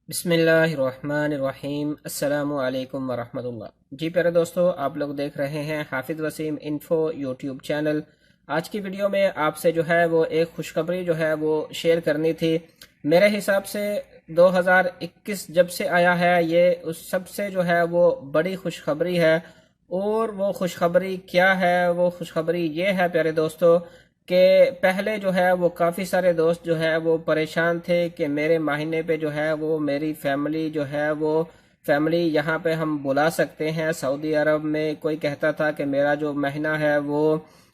बिस्मिल्लाहिर्रहमानिर्रहीम अस्सलामु अलैकुम वरहमतुल्लाह। जी प्यारे दोस्तों, आप लोग देख रहे हैं हाफिज़ वसीम इन्फो यूट्यूब चैनल। आज की वीडियो में आपसे जो है वो एक खुशखबरी जो है वो शेयर करनी थी। मेरे हिसाब से 2021 जब से आया है ये उस सबसे जो है वो बड़ी खुशखबरी है। और वो खुशखबरी क्या है? वो खुशखबरी ये है प्यारे दोस्तों कि पहले जो है वो काफ़ी सारे दोस्त जो है वो परेशान थे कि मेरे मायने पे जो है वो मेरी फैमिली जो है वो फैमिली यहाँ पे हम बुला सकते हैं सऊदी अरब में। कोई कहता था कि मेरा जो महीना है वो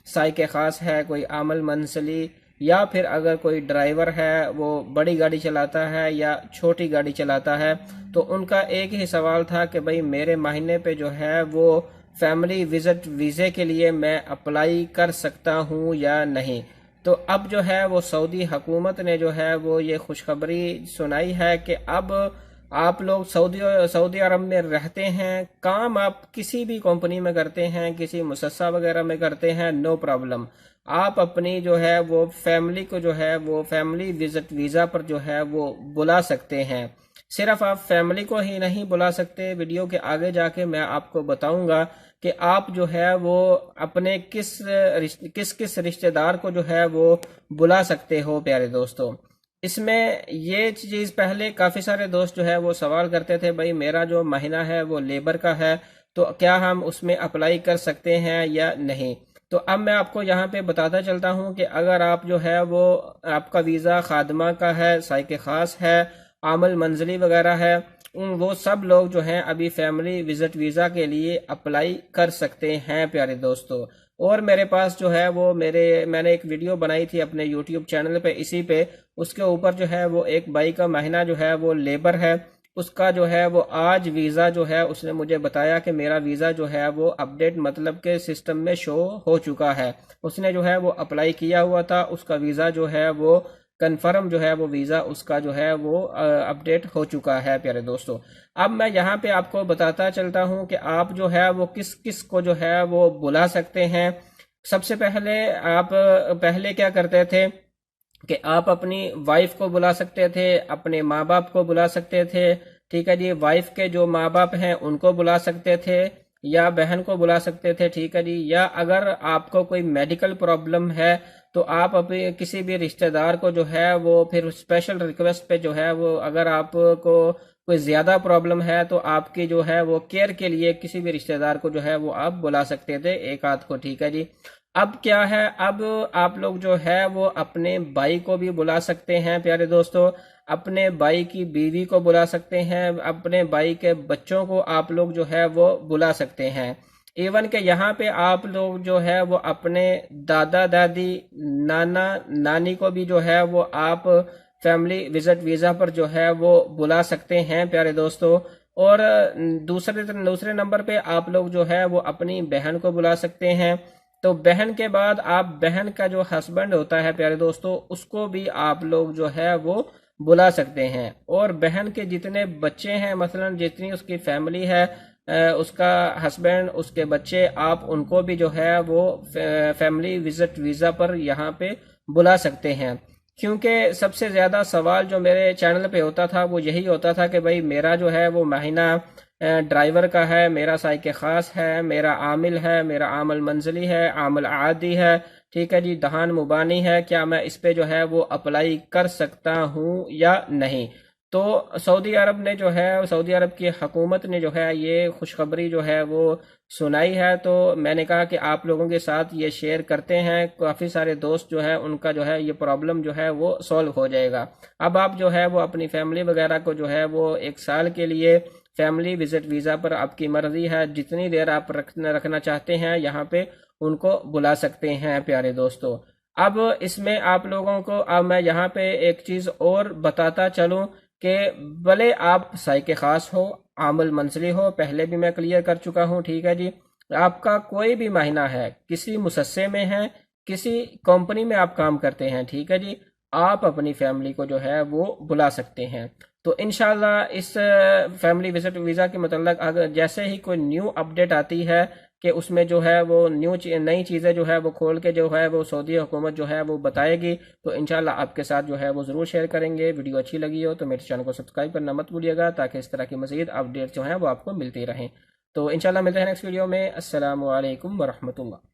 साई के ख़ास है, कोई आमल मंसली, या फिर अगर कोई ड्राइवर है वो बड़ी गाड़ी चलाता है या छोटी गाड़ी चलाता है, तो उनका एक ही सवाल था कि भाई मेरे महीने पे जो है वो फैमिली विजिट वीज़े के लिए मैं अप्लाई कर सकता हूँ या नहीं। तो अब जो है वो सऊदी हुकूमत ने जो है वो ये खुशखबरी सुनाई है कि अब आप लोग सऊदी सऊदी अरब में रहते हैं, काम आप किसी भी कंपनी में करते हैं, किसी मुसस्सा वगैरह में करते हैं, नो प्रॉब्लम। आप अपनी जो है वो फैमिली को जो है वो फैमिली विजिट वीज़ा पर जो है वो बुला सकते हैं। सिर्फ आप फैमिली को ही नहीं बुला सकते, वीडियो के आगे जाके मैं आपको बताऊंगा कि आप जो है वो अपने किस किस रिश्तेदार को जो है वो बुला सकते हो प्यारे दोस्तों। इसमें ये चीज़ पहले काफ़ी सारे दोस्त जो है वो सवाल करते थे, भाई मेरा जो महीना है वो लेबर का है, तो क्या हम उसमें अप्लाई कर सकते हैं या नहीं। तो अब मैं आपको यहाँ पे बताता चलता हूँ कि अगर आप जो है वो आपका वीज़ा खादमा का है, साइके ख़ास है, आमल मंजली वगैरह है, वो सब लोग जो हैं अभी फैमिली विजिट वीज़ा के लिए अप्लाई कर सकते हैं प्यारे दोस्तों। और मेरे पास जो है वो मैंने एक वीडियो बनाई थी अपने यूट्यूब चैनल पे, इसी पे उसके ऊपर जो है वो एक भाई का महीना जो है वो लेबर है, उसका जो है वो आज वीज़ा जो है उसने मुझे बताया कि मेरा वीज़ा जो है वो अपडेट मतलब के सिस्टम में शो हो चुका है। उसने जो है वो अप्लाई किया हुआ था, उसका वीज़ा जो है वो कन्फर्म जो है वो वीज़ा उसका जो है वो अपडेट हो चुका है प्यारे दोस्तों। अब मैं यहाँ पे आपको बताता चलता हूँ कि आप जो है वो किस किस को जो है वो बुला सकते हैं। सबसे पहले आप पहले क्या करते थे कि आप अपनी वाइफ को बुला सकते थे, अपने माँ बाप को बुला सकते थे, ठीक है जी। वाइफ के जो माँ बाप हैं उनको बुला सकते थे, या बहन को बुला सकते थे, ठीक है जी। या अगर आपको कोई मेडिकल प्रॉब्लम है तो आप अपने किसी भी रिश्तेदार को जो है वो फिर स्पेशल रिक्वेस्ट पे जो है वो, अगर आपको कोई ज़्यादा प्रॉब्लम है तो आपकी जो है वो केयर के लिए किसी भी रिश्तेदार को जो है वो आप बुला सकते थे, एक आध को, ठीक है जी। अब क्या है, अब आप लोग जो है वो अपने भाई को भी बुला सकते हैं प्यारे दोस्तों, अपने भाई की बीवी को बुला सकते हैं, अपने भाई के बच्चों को आप लोग जो है वो बुला सकते हैं। इवन के यहाँ पे आप लोग जो है वो अपने दादा दादी, नाना नानी को भी जो है वो आप फैमिली विजिट वीज़ा पर जो है वो बुला सकते हैं प्यारे दोस्तों। और दूसरे दूसरे नंबर पे आप लोग जो है वो अपनी बहन को बुला सकते हैं। तो बहन के बाद आप बहन का जो हस्बैंड होता है प्यारे दोस्तों, उसको भी आप लोग जो है वो बुला सकते हैं। और बहन के जितने बच्चे हैं, मसलन जितनी उसकी फैमिली है, उसका हस्बैंड, उसके बच्चे, आप उनको भी जो है वो फैमिली विजिट वीज़ा पर यहाँ पे बुला सकते हैं। क्योंकि सबसे ज़्यादा सवाल जो मेरे चैनल पे होता था वो यही होता था कि भाई मेरा जो है वो महीना ड्राइवर का है, मेरा साइके ख़ास है, मेरा आमिल है, मेरा आमल मंजली है, आमल आदि है, ठीक है जी, दहान मुबानी है, क्या मैं इस पे जो है वो अप्लाई कर सकता हूँ या नहीं। तो सऊदी अरब ने जो है, सऊदी अरब की हुकूमत ने जो है ये खुशखबरी जो है वो सुनाई है, तो मैंने कहा कि आप लोगों के साथ ये शेयर करते हैं। काफ़ी सारे दोस्त जो है उनका जो है ये प्रॉब्लम जो है वो सॉल्व हो जाएगा। अब आप जो है वो अपनी फैमिली वगैरह को जो है वो एक साल के लिए फैमिली विजिट वीज़ा पर, आपकी मर्जी है जितनी देर आप रखना चाहते हैं यहाँ पे, उनको बुला सकते हैं प्यारे दोस्तों। अब इसमें आप लोगों को अब मैं यहाँ पे एक चीज़ और बताता चलूँ कि भले आप साइके ख़ास हो, आमल मंसली हो, पहले भी मैं क्लियर कर चुका हूँ, ठीक है जी। आपका कोई भी महीना है, किसी मुसस्से में है, किसी कंपनी में आप काम करते हैं, ठीक है जी, आप अपनी फैमिली को जो है वो बुला सकते हैं। तो इंशाल्लाह इस फैमिली विजिट वीज़ा के मतलब अगर जैसे ही कोई न्यू अपडेट आती है कि उसमें जो है वो नई चीज़ें जो है वो खोल के जो है वो सऊदी हुकूमत जो है वो बताएगी, तो इंशाल्लाह आपके साथ जो है वो ज़रूर शेयर करेंगे। वीडियो अच्छी लगी हो तो मेरे चैनल को सब्सक्राइब करना मत भूलिएगा, ताकि इस तरह की मज़ीद अपडेट जो है वो आपको मिलती रहें। तो इंशाल्लाह मिलते हैं नेक्स्ट वीडियो में। अस्सलामु अलैकुम वरहमतुल्लाह।